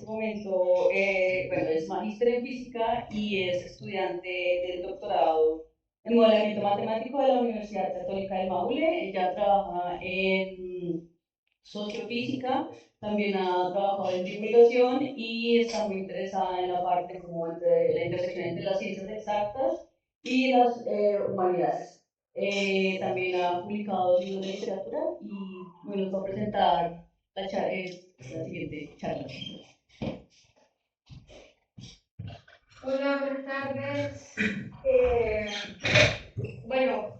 este momento, bueno, es magíster en física y es estudiante del doctorado en modelamiento matemático de la Universidad Católica del Maule. Ella trabaja en sociofísica, también ha trabajado en divulgación y está muy interesada en la parte como entre la intersección entre las ciencias exactas y las humanidades. También ha publicado libros de literatura y bueno, nos va a presentar la siguiente charla. Hola, buenas tardes. Bueno,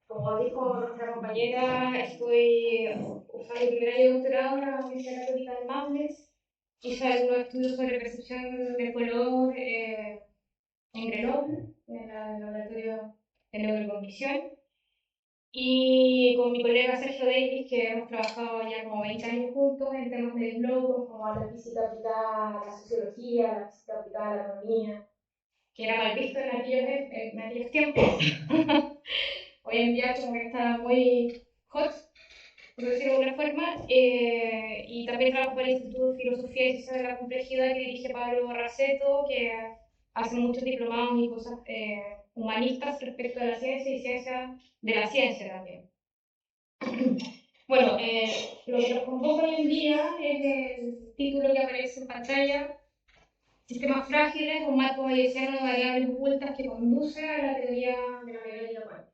como dijo nuestra compañera, estoy usando el primer año de doctorado en la Universidad Católica de Maule. Hice algunos estudios sobre percepción de color en Grenoble, en el laboratorio de neurocognición. Y con mi colega Sergio Davis, que hemos trabajado ya como 20 años juntos en temas de desglobos, como la física aplicada a la sociología, la física aplicada a la economía, que era mal visto en aquellos tiempos. Hoy en día como que está muy hot, por decirlo de alguna forma, y también trabajo para el Instituto de Filosofía y Ciencias de la Complejidad que dirige Pablo Raceto, que hace muchos diplomados y cosas humanistas respecto de la ciencia y ciencia de la ciencia también. Bueno, lo que nos convoca hoy en día es el título que aparece en pantalla: Sistemas frágiles, un marco bayesiano de variables ocultas que conduce a la teoría de la mecánica cuántica.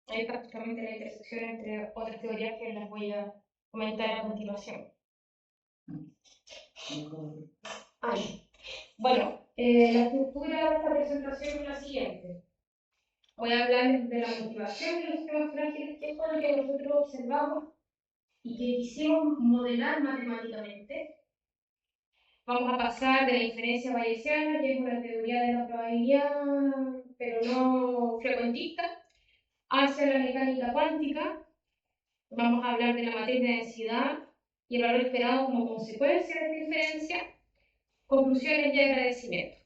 Ahí está justamente la intersección entre otras teorías que les voy a comentar a continuación. Bueno, la estructura de esta presentación es la siguiente. Voy a hablar de la motivación de los sistemas frágiles, que es lo que nosotros observamos y que quisimos modelar matemáticamente. Vamos a pasar de la inferencia bayesiana, que es una teoría de la probabilidad, pero no frecuentista, hacia la mecánica cuántica. Vamos a hablar de la matriz de densidad y el valor esperado como consecuencia de esta inferencia. Conclusiones y agradecimiento.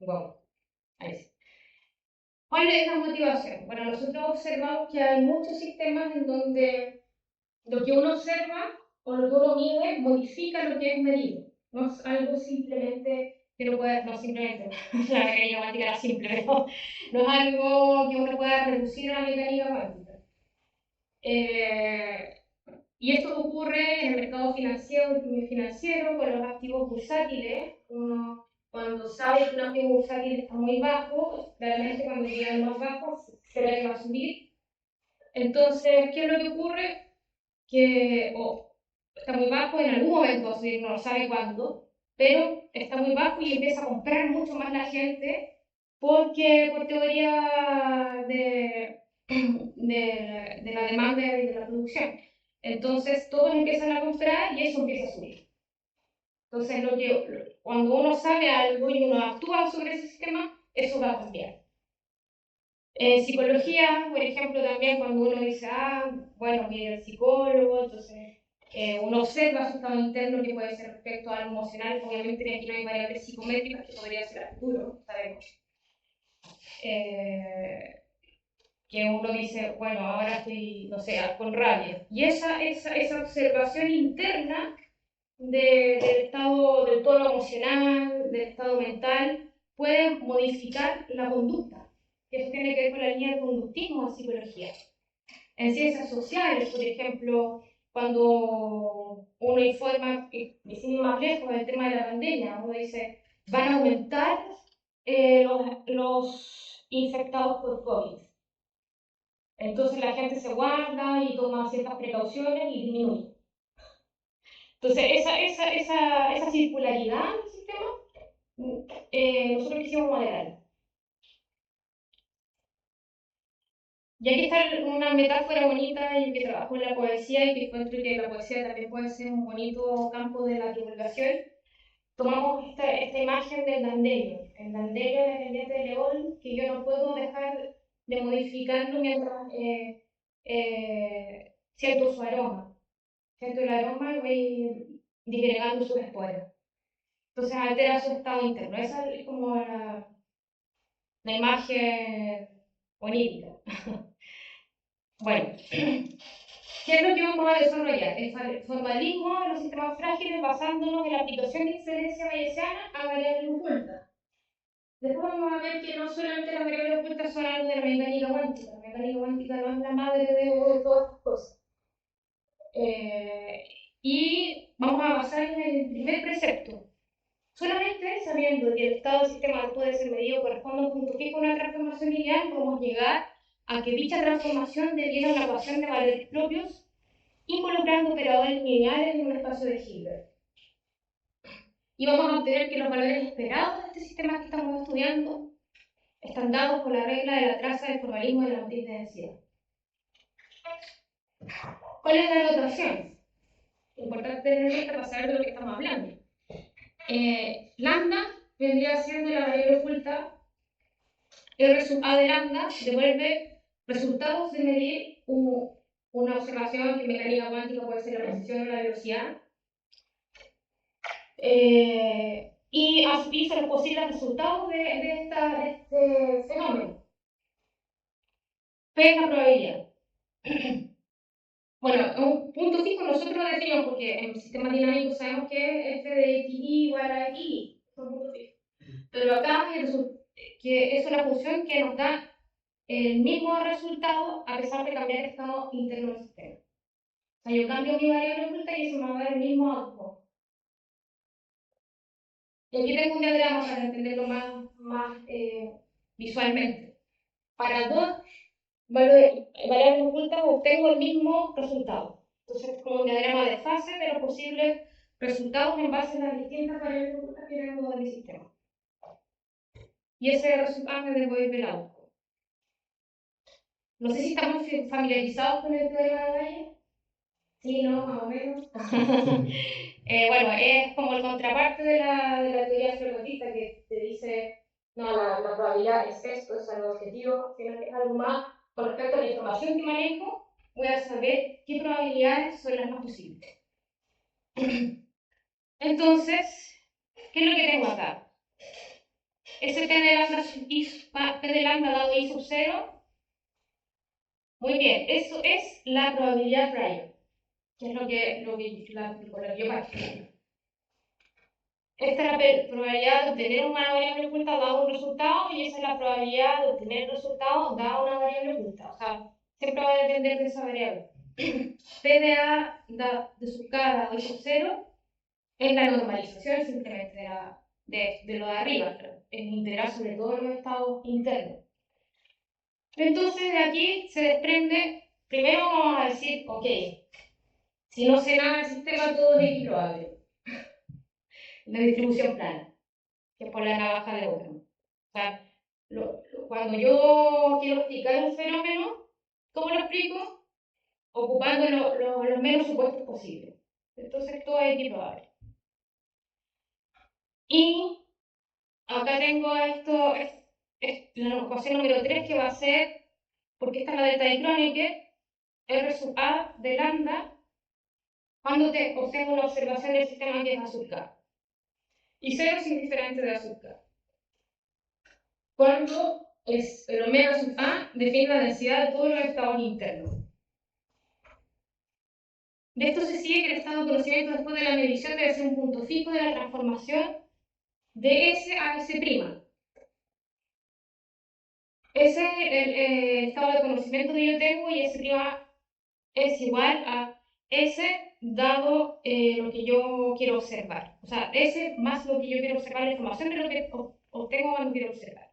Wow. Ahí sí. ¿Cuál es la motivación? Bueno, nosotros observamos que hay muchos sistemas en donde lo que uno observa o lo que uno mide modifica lo que es medido. No es algo simplemente que no pueda, no simplemente, la mecánica cuántica era simple, pero no es algo que uno pueda reducir a la mecánica cuántica. Y esto ocurre en el mercado financiero con los activos bursátiles. Uno, cuando sabe que un activo bursátil está muy bajo, realmente cuando llega al más bajo, se ve que va a subir. Entonces, ¿qué es lo que ocurre? Que está muy bajo, en algún momento va a subir, no sabe cuándo, pero está muy bajo y empieza a comprar mucho más la gente porque por teoría de la demanda y de la producción. Entonces todos empiezan a comprar y eso empieza a subir. Entonces cuando uno sabe algo y uno actúa sobre ese sistema, eso va a cambiar. En psicología, por ejemplo, también cuando uno dice, bueno, viene el psicólogo, entonces uno observa su estado interno que puede ser respecto a algo emocional. Obviamente aquí no hay variables psicométricas que podría ser a futuro, sabemos. Que uno dice, bueno, ahora estoy, no sé, con rabia. Y esa observación interna del estado, del tono emocional, del estado mental, puede modificar la conducta. Eso tiene que ver con la línea de conductismo en psicología. En ciencias sociales, por ejemplo, cuando uno informa, y sin más lejos, el tema de la pandemia, uno dice, van a aumentar los infectados por COVID. Entonces la gente se guarda y toma ciertas precauciones y disminuye. Entonces esa circularidad del sistema, nosotros quisimos modelar. Y aquí está una metáfora bonita en que trabajo en la poesía y que encuentro que la poesía también puede ser un bonito campo de la divulgación. Tomamos esta imagen del Dandelio. El Dandelio es la pendiente de León, que yo no puedo dejar de modificarlo mientras siento su aroma. Siento el aroma y voy disgregando sus esporas. Entonces altera su estado interno. Esa es como la imagen onírica. Bueno, ¿Qué es lo que vamos a desarrollar? El formalismo de los sistemas frágiles basándonos en la aplicación de excelencia bayesiana a variables ocultas. Después vamos a ver que no solamente las variables ocultas son algo de la mecánica cuántica. La mecánica cuántica no es la madre de todas estas cosas. Y vamos a basarnos en el primer precepto. Solamente sabiendo que el estado del sistema puede ser medido corresponde a un punto fijo en una transformación lineal, podemos llegar a que dicha transformación deviene una ecuación de valores propios involucrando operadores lineales en un espacio de Hilbert. Y vamos a obtener que los valores esperados de este sistema que estamos estudiando están dados por la regla de la traza del formalismo de la matriz de densidad. ¿Cuál es la notación? Importante tener esta para saber de lo que estamos hablando. Lambda vendría siendo la variable oculta. R sub A de lambda devuelve resultados de medir una observación que en mecánica cuántica puede ser la posición o la velocidad. Y así son los posibles resultados de este fenómeno. P es la probabilidad. Bueno, un punto fijo nosotros decimos, porque en sistemas dinámicos sabemos que f de xy igual a xy, es un punto fijo. Pero acá que es una función que nos da el mismo resultado a pesar de cambiar el estado interno del sistema. O sea, yo cambio mi variable oculta y eso me va a dar el mismo output. Y aquí tengo un diagrama para entenderlo más visualmente. Para dos variables ocultas obtengo el mismo resultado. Entonces es como un diagrama de fase de los posibles resultados en base a las distintas variables ocultas que tengo en mi sistema. Y ese resultado me devuelve el output. No sé si estamos familiarizados con el teorema de Bayes. Sí, no, más o menos. Bueno, es como el contraparte de la teoría fermatista que te dice, no, la probabilidad es esto, es algo objetivo, sino que es algo más con respecto a la información que manejo, voy a saber qué probabilidades son las más posibles. Entonces, ¿qué es lo que tengo acá? Ese P de lambda dado I sub 0. Muy bien, eso es la probabilidad prior, que es lo que yo parto. Esta es la probabilidad de obtener una variable oculta dado un resultado y esa es la probabilidad de obtener el resultado dado una variable oculta. O sea, siempre va a depender de esa variable. P de A de sub K dado I sub 0 es la normalización simplemente de lo de arriba, es integral sobre todos los estados internos. Entonces de aquí se desprende, primero vamos a decir, ok, si no sé nada del sistema todo es improbable. La distribución plana, que es por la navaja de Occam. O sea, cuando yo quiero explicar un fenómeno, ¿cómo lo explico? Ocupando los menos supuestos posibles. Entonces todo es improbable. Y acá tengo esto, la ecuación número 3 que va a ser, porque esta es la delta de Kronecker, R sub A de lambda, cuando obtengo una observación del sistema que es azúcar. Y 0 es indiferente de azúcar. Cuando el omega sub A define la densidad de todos los estados internos. De esto se sigue que el estado de conocimiento después de la medición debe ser un punto fijo de la transformación de S a S'. Ese es el estado de conocimiento que yo tengo y S' es igual a S dado lo que yo quiero observar. O sea, S más lo que yo quiero observar, la información de lo que obtengo cuando quiero observar.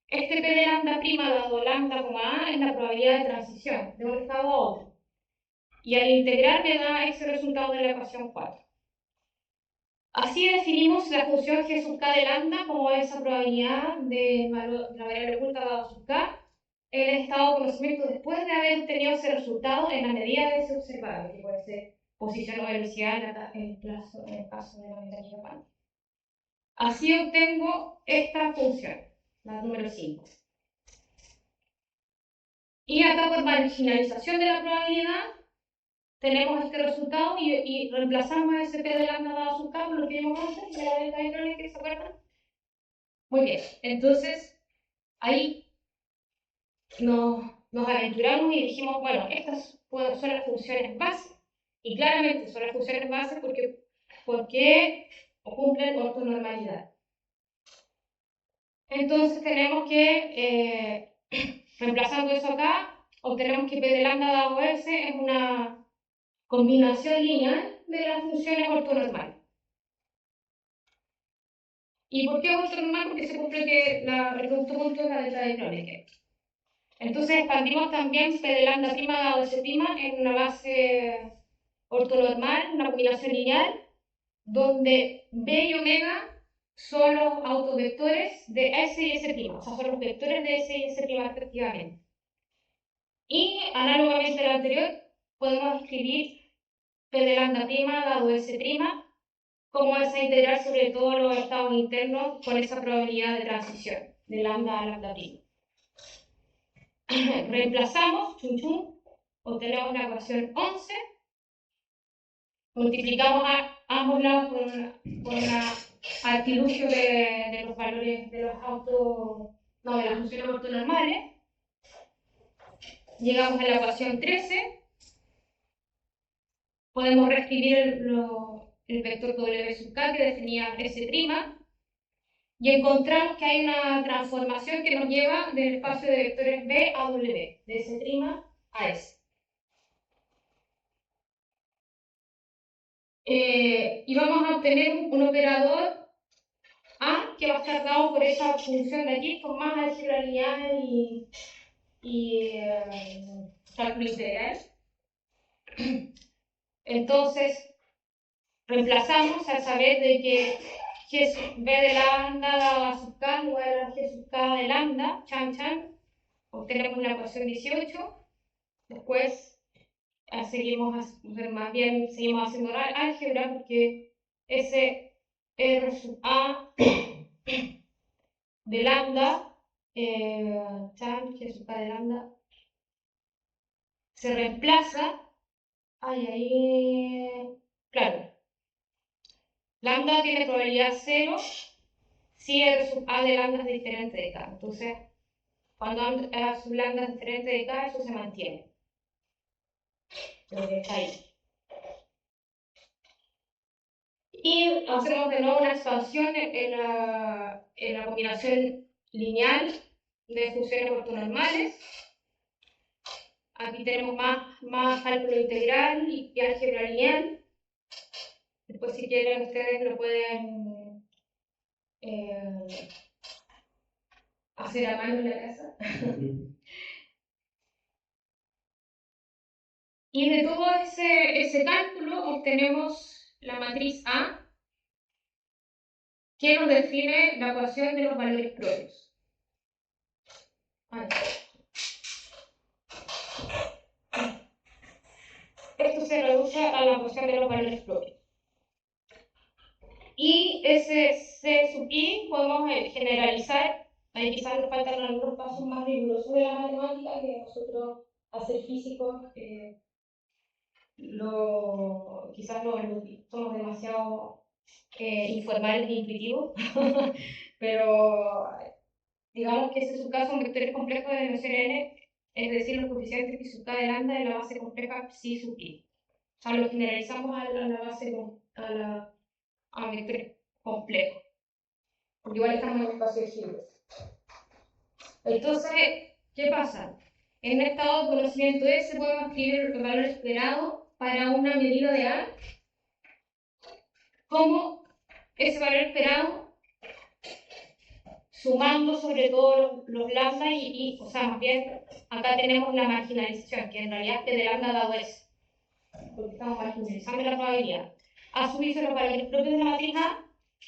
Este P de lambda prima dado lambda, A es la probabilidad de transición de un estado a otro. Y al integrar me da ese resultado de la ecuación 4. Así definimos la función g sub k de lambda como esa probabilidad de la variable oculta dado sub k, el estado de conocimiento después de haber obtenido ese resultado en la medida de ese observable, que puede ser posición o velocidad en el caso de la mecánica cuántica. Así obtengo esta función, la número 5. Y acá por marginalización de la probabilidad tenemos este resultado y reemplazamos ese P de lambda dado sub k por lo que vimos antes de la delta de Kronecker, ¿se acuerdan? Muy bien, entonces ahí nos nos aventuramos y dijimos, bueno, estas son las funciones base, y claramente son las funciones base porque cumplen ortonormalidad. Entonces tenemos que, reemplazando eso acá, obtenemos que P de lambda dado S es una combinación lineal de las funciones ortonormales. ¿Y por qué ortonormal? Porque se cumple que el producto punto es la delta de Kronecker. Entonces expandimos también P de lambda prima dado S prima en una base ortonormal, una combinación lineal, donde B y omega son los autovectores de S y S', o sea, son los vectores de S y S' respectivamente. Y análogamente al anterior, podemos escribir P de lambda prima dado S' como esa integral sobre todos los estados internos con esa probabilidad de transición de lambda a lambda prima. Reemplazamos, chum chum, obtenemos la ecuación 11, multiplicamos a ambos lados por una artilugio de los valores de de las funciones ortonormales. Llegamos a la ecuación 13. Podemos reescribir el vector W sub k que definía S', y encontramos que hay una transformación que nos lleva del espacio de vectores B a W, de S' a S. Y vamos a obtener un operador A que va a estar dado por esa función de aquí con más álgebra lineal y cálculo integral. Entonces, reemplazamos al saber de que G sub B de lambda dado a sub k igual a G sub k de lambda, chan chan, obtenemos la ecuación 18. Después más bien seguimos haciendo álgebra porque ese R sub A de lambda, chan, G sub k de lambda, se reemplaza, claro, lambda tiene probabilidad 0 si R sub A de lambda es diferente de K. Entonces, cuando A sub lambda es diferente de K, eso se mantiene. Está ahí. Y hacemos de nuevo una expansión en la combinación lineal de funciones ortonormales. Aquí tenemos más cálculo integral y álgebra lineal. Después, si quieren, ustedes lo pueden hacer a mano en la casa. Y de todo ese cálculo obtenemos la matriz A, que nos define la ecuación de los valores propios. Esto se reduce a la ecuación de los valores propios. Y ese C sub i podemos generalizar. Ahí quizás nos faltan algunos pasos más rigurosos de la matemática que nosotros, hacer físicos, quizás somos demasiado informales e intuitivos, pero digamos que ese es su caso, un vectores complejos de dimensión n, es decir, los coeficientes phi sub k de lambda de la base compleja psi sub i. O sea, lo generalizamos a la base, a vectores complejos, porque igual estamos en espacios Hilbert. Entonces, ¿qué pasa? En un estado de conocimiento S podemos escribir el valor esperado para una medida de A como ese valor esperado sumando sobre todo los lambda o sea, más bien acá tenemos la marginalización, que en realidad es P de lambda dado S, porque estamos marginalizando la probabilidad. Asumirse los valores propios de la matriz A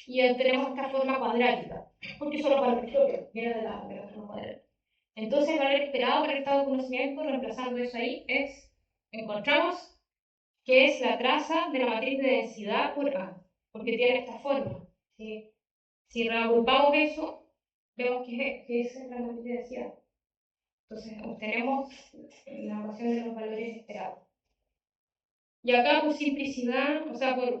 y obtenemos esta forma cuadrática, porque son los valores propios, viene de la forma cuadrática. Entonces, el valor esperado para el estado de conocimiento, reemplazando eso ahí, encontramos que es la traza de la matriz de densidad por A, porque tiene esta forma. Si reagrupamos eso, vemos que esa es la matriz de densidad. Entonces, obtenemos la ecuación de los valores esperados. Y acá, por simplicidad, o sea, no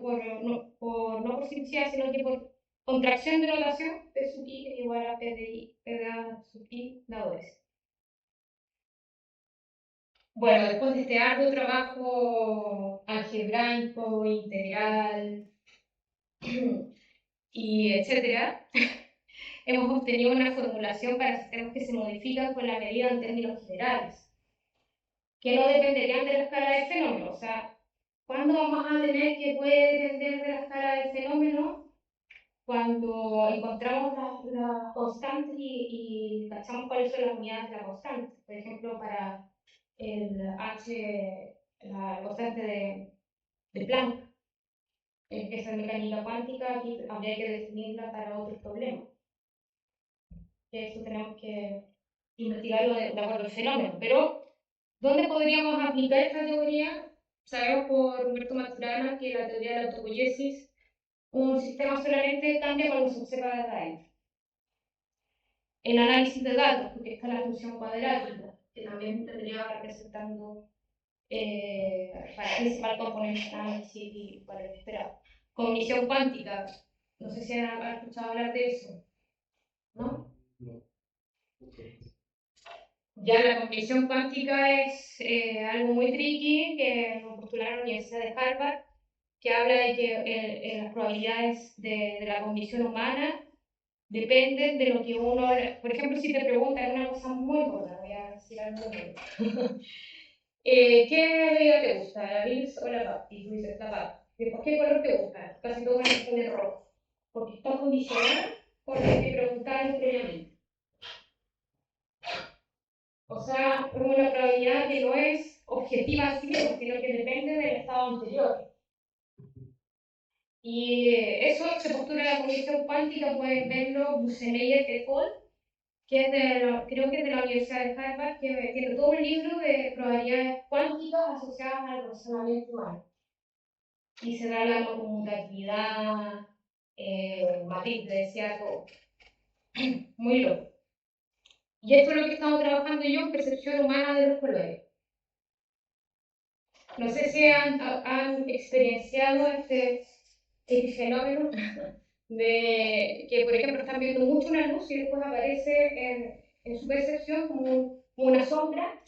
por simplicidad, sino que por contracción de notación, P sub i es igual a P de A sub i dado S. Bueno, después de este arduo trabajo algebraico, integral y etcétera, hemos obtenido una formulación para sistemas que se modifican con la medida en términos generales, que no dependerían de la escala del fenómeno. O sea, ¿cuándo vamos a tener que puede depender de la escala del fenómeno? Cuando encontramos las constantes y cachamos cuáles son las unidades de la constante. Por ejemplo, para el H, la constante de Planck, que es mecánica cuántica, aquí habría que definirla para otros problemas. Eso tenemos que investigarlo de acuerdo al fenómeno. Pero, ¿dónde podríamos aplicar esta teoría? Sabemos por Humberto Maturana que la teoría de la autopoiesis, un sistema solamente cambia cuando se observa desde adentro. El análisis de datos, porque está la función cuadrática, que también tendría representando para el principal componente de análisis y para el esperado. Cognición cuántica, no sé si han escuchado hablar de eso, ¿no? No. Okay. Ya la cognición cuántica es algo muy tricky que nos postularon en la Universidad de Harvard, que habla de que las probabilidades de la cognición humana dependen de lo que uno... Por ejemplo, si te preguntan una cosa muy gorda, voy a decir algo muy ¿qué bebida te gusta? ¿La Bills o la PAP? Y tú dices la PAP. ¿Por qué color te gusta? Casi todos responden rojo. Porque está condicionado por lo que preguntaron previamente. O sea, es una probabilidad que no es objetiva así mismo, sino que depende del estado anterior. Y eso se postula en la cognición cuántica, pueden verlo Busemeyer et al., que es creo que es de la Universidad de Harvard, que tiene todo un libro de probabilidades cuánticas asociadas al razonamiento humano. Y se da la conmutatividad, matriz, te decía todo. Muy loco. Y esto es lo que he estado trabajando yo en percepción humana de los colores. No sé si han experienciado este fenómeno de que, por ejemplo, están viendo mucho una luz y después aparece en su percepción como una sombra.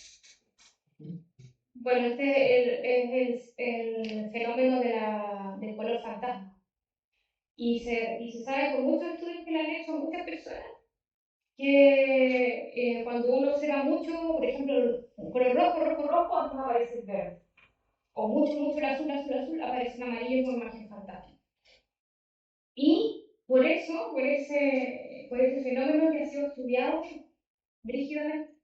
Bueno, este es el fenómeno del color fantasma. Y se sabe por muchos estudios que le han hecho a muchas personas que cuando uno observa mucho, por ejemplo, un color rojo, rojo, rojo, después aparece el verde. O mucho, mucho el azul, azul, azul, aparece el amarillo como imagen fantástica. Y por eso, por ese fenómeno que ha sido estudiado brígidamente,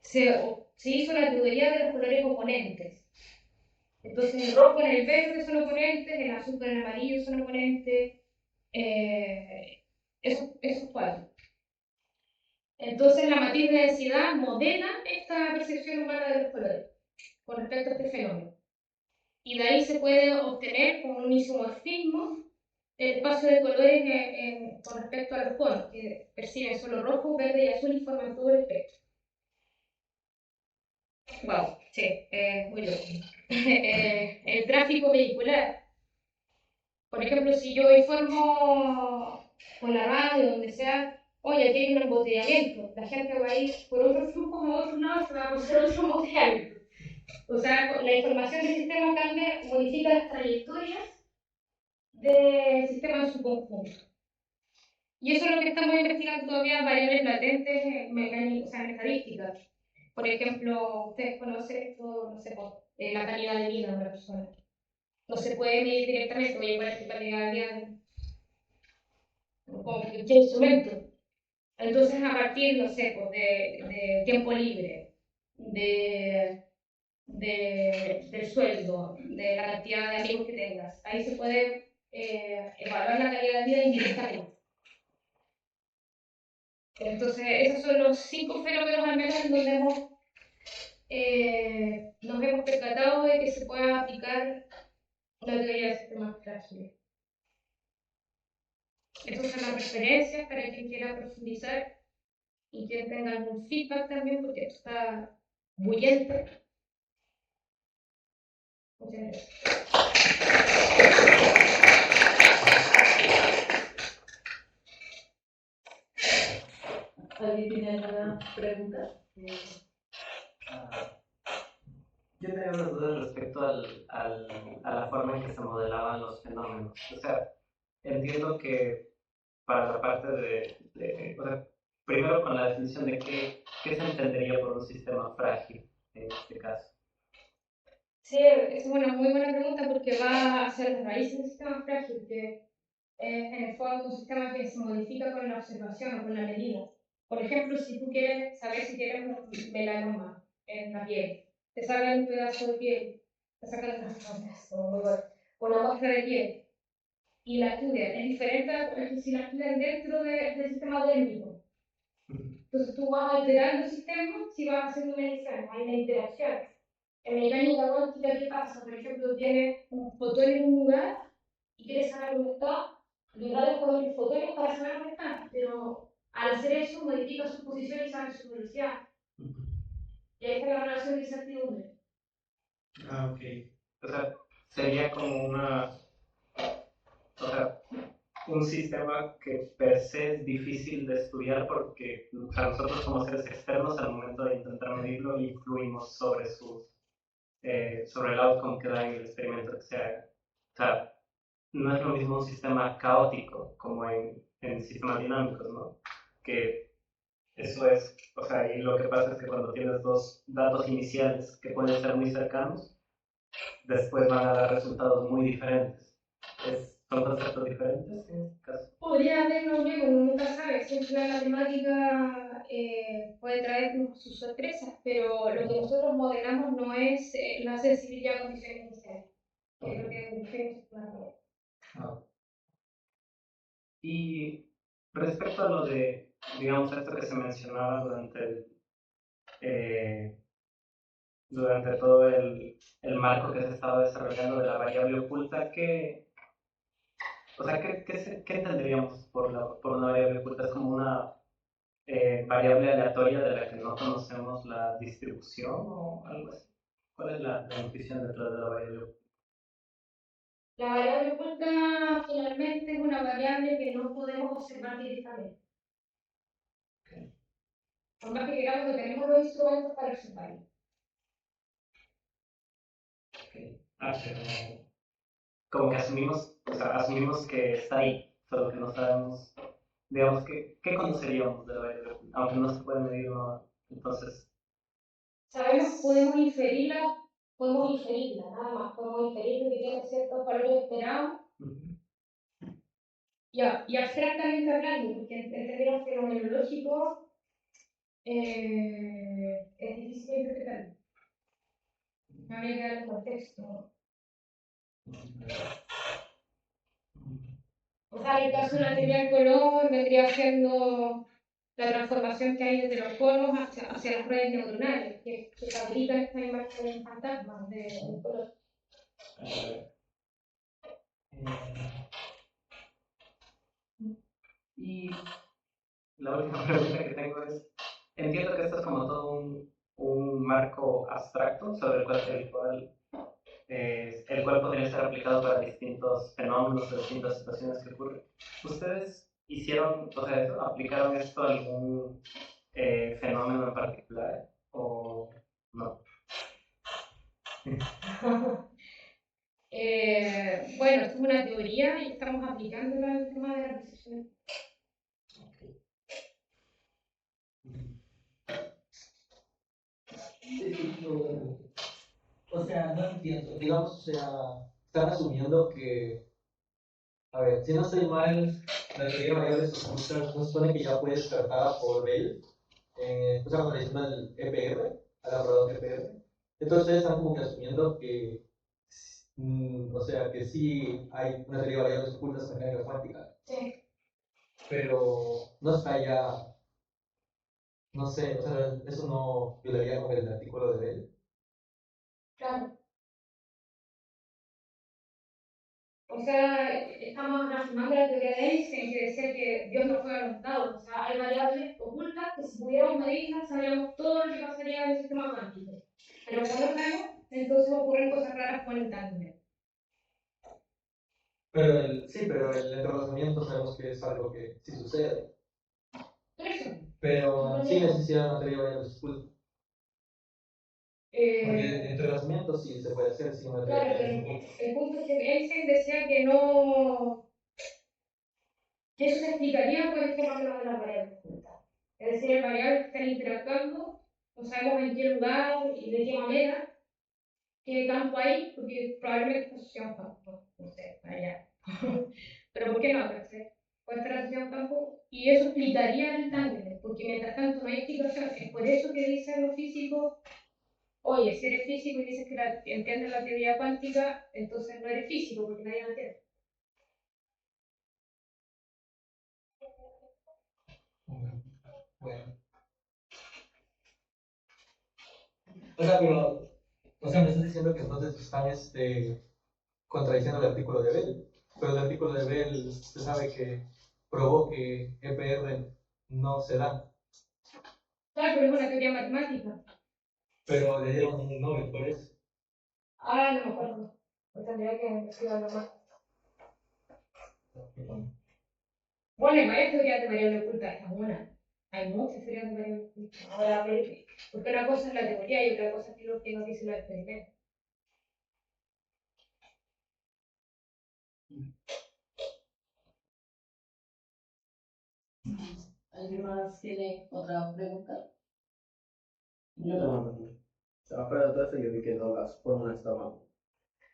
se hizo la teoría de los colores oponentes. Entonces el rojo en el verde son oponentes, el azul con el amarillo son oponentes, esos cuatro. Entonces la matriz de densidad modela esta percepción humana de los colores con respecto a este fenómeno. Y de ahí se puede obtener con un isomorfismo el espacio de colores con respecto a los conos, que perciben solo rojo, verde y azul y forman todo el espectro. Wow, sí, muy loco. El tráfico vehicular. Por ejemplo, si yo informo por la radio, donde sea, oye, aquí hay un embotellamiento, la gente va a ir por otros flujos a otros lados, se va a conocer otro embotellamiento. O sea, la información del sistema cambia, modifica las trayectorias del sistema en su conjunto. Y eso es lo que estamos investigando todavía, variables latentes en estadística. Por ejemplo, ustedes conocen esto, no sé, la calidad de vida de una persona. No se puede medir directamente, oye, ¿cuál es tu calidad de vida? Como qué instrumento. Entonces, a partir, no sé, pues, de tiempo libre, del sueldo, de la cantidad de amigos que tengas, ahí se puede evaluar la calidad de vida indirectamente. Entonces, esos son los 5 fenómenos al menos en donde nos hemos percatado de que se puede aplicar la teoría de sistemas frágiles. Estas son las referencias para quien quiera profundizar y quien tenga algún feedback también, porque esto está bullente. Muchas gracias. ¿Alguien tiene alguna pregunta? en que se modelaban los fenómenos. O sea, entiendo que para la parte o sea, primero con la definición de qué se entendería por un sistema frágil en este caso. Sí, es una muy buena pregunta porque va hacia las raíces del sistema frágil, que es en el fondo un sistema que se modifica con la observación o con la medida. Por ejemplo, si tú quieres saber si tienes un melanoma en la piel, te sacan un pedazo de piel, te sacan una muestra de piel y la estudian. Es diferente a si la estudian dentro del sistema dérmico. Entonces tú vas alterando el sistema si vas haciendo mediciones, hay una interacción. En mecánica cuántica, ¿qué pasa? Por ejemplo, tienes un fotón en un lugar y quieres saber dónde está, liberar los fotones para saber dónde están, pero al hacer eso modifica su posición y sabe su velocidad. Y ahí está la relación de incertidumbre. Ah, ok. O sea, sería como o sea, un sistema que per se es difícil de estudiar porque o sea, nosotros como seres externos al momento de intentar medirlo influimos sobre el outcome que da en el experimento que se haga. O sea, no es lo mismo un sistema caótico como en sistemas dinámicos, ¿no? Que eso es, o sea, y lo que pasa es que cuando tienes dos datos iniciales que pueden ser muy cercanos, después van a dar resultados muy diferentes. Son conceptos diferentes en este caso. Podría haberlo luego, uno nunca sabe, siempre la matemática puede traernos sus sorpresas, pero lo que nosotros modelamos no es la sensibilidad a condiciones iniciales, que es lo que define Ah. Y respecto a lo de, digamos, esto que se mencionaba eh, durante todo el marco que se estaba desarrollando de la variable oculta, o sea, ¿qué entenderíamos por una variable oculta? ¿Es como una variable aleatoria de la que no conocemos la distribución o algo así? ¿Cuál es la intuición detrás de la variable oculta? La variable oculta finalmente es una variable que no podemos observar directamente. Okay. Por más que queramos, no tenemos los instrumentos para observarlo. Okay. Pero como que o sea, asumimos que está ahí, solo que no sabemos, digamos, ¿qué conoceríamos de la variable oculta? Aunque no se puede medir, ¿no? Entonces, Sabemos, podemos inferirla, nada más. Podemos inferir que tiene ciertos valores esperados. Y abstractamente hablando, porque en términos fenomenológicos es difícil de interpretar. No habría que dar un contexto. O sea, en el caso de la teoría del color, vendría siendo la transformación que hay desde los conos hacia las redes neuronales, que fabrican esta imagen de fantasmas del color. Y la última pregunta que tengo es, entiendo que esto es como todo un marco abstracto sobre el cual podría ser aplicado para distintos fenómenos o distintas situaciones que ocurren. ¿Ustedes hicieron, o sea, aplicaron esto a algún fenómeno en particular o no? Bueno, esto es una teoría y estamos aplicándola al tema de la percepción. O sea, no entiendo. Digamos, o sea, están asumiendo que, a ver, si no estoy mal, la teoría de variables ocultas no supone que ya fue descartada por Bell, o sea, cuando le hicieron el EPR, al operador EPR. Entonces están como que asumiendo que, o sea, que sí hay una teoría de variables ocultas en mecánica cuántica. Sí. Pero no está ya, no sé, o sea, eso no violaría como el artículo de Bell. Claro. O sea, estamos reafirmando la teoría de Einstein, que decía que Dios no fue voluntado. O sea, hay variables ocultas que si pudiéramos medirlas, sabríamos todo lo que pasaría en el sistema cuántico. Pero como no sabemos, entonces ocurren cosas raras con el tangente. Sí, pero el entrelazamiento sabemos que es algo que sí sucede. Por eso. Pero sí necesidad de una teoría de variables ocultas. Porque entrelazamiento sí se puede hacer sin Claro, pero el punto es que Einstein decía que no, que eso se explicaría por el fenómeno de las variables juntas. Es decir, las variables están interactuando, no sabemos en qué lugar y de qué manera, qué campo hay, porque probablemente no sea un campo, no sé, allá. Pero ¿por qué no? Puede estar asociado a un campo y eso explicaría el tándem, porque mientras tanto no hay explicación. Es por eso que dicen los físicos, oye, si eres físico y dices que entiendes la teoría cuántica, entonces no eres físico, porque nadie lo entiende. Bueno. O sea, pero, o sea, me estás diciendo que entonces están contradiciendo el artículo de Bell, pero el artículo de Bell se sabe que probó que EPR no se dan, Claro, pero es una teoría matemática. pero le dieron un Nobel por eso. Ah, no me acuerdo. Pues tendría que investigarlo más. Bueno, hay varias teorías de variable oculta, esta es una. Hay muchas teorías de variable oculta. Ahora, a ver, porque una cosa es la teoría y otra cosa es lo que nos dicen los experimentos. ¿Alguien más tiene otra pregunta? Yo tengo una pregunta. O sea, fuera de todo esto, yo vi que todas las fórmulas estaban.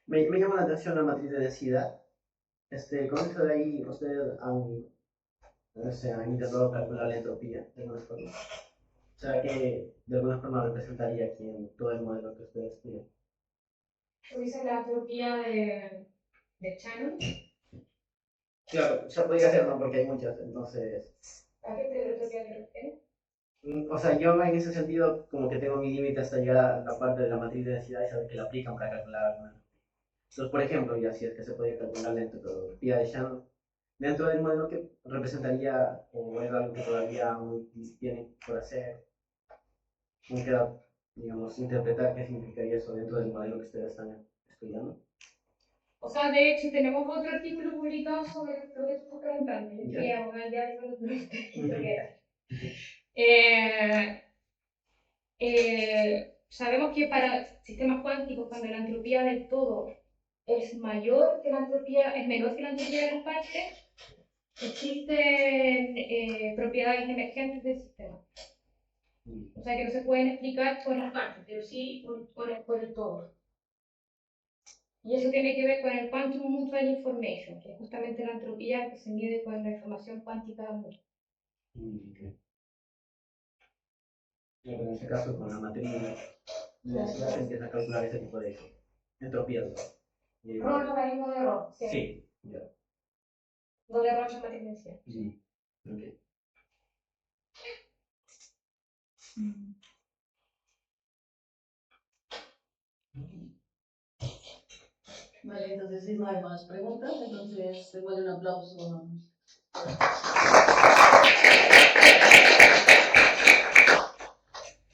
Me llama la atención la matriz de densidad. Con esto de ahí, ustedes han intentado calcular la entropía de alguna forma. O sea, que de alguna forma representaría aquí en todo el modelo que ustedes estudian. Tú dices la entropía de Shannon. Claro, se podría hacer, ¿no? Porque hay muchas, entonces. ¿A qué te entropía te refieres? O sea, yo en ese sentido, como que tengo mi límite hasta llegar a la parte de la matriz de densidad y saber que la aplican para calcular alguna. Entonces, por ejemplo, ya si es que se puede calcular la entropía de Shannon, dentro del modelo que representaría o es algo que todavía aún tienen por hacer, me queda, digamos, interpretar qué significaría eso dentro del modelo que ustedes están estudiando. O sea, de hecho, tenemos otro artículo publicado sobre lo que tú estás preguntando. Yo quería abogar ya de lo que sabemos que para sistemas cuánticos, cuando la entropía del todo es mayor que la entropía, es menor que la entropía de las partes, existen propiedades emergentes del sistema. O sea, que no se pueden explicar por las partes, pero sí por el todo. Y eso tiene que ver con el Quantum Mutual Information, que es justamente la entropía que se mide con la información cuántica mutua. Okay. En este caso, con la matriz de densidad se empieza a calcular ese tipo de entropías. Ron, logaritmo de Ron. Sí, ya. Donde Ron es matriz de densidad. Sí, ok. Vale, entonces si no hay más preguntas, entonces démosle un aplauso.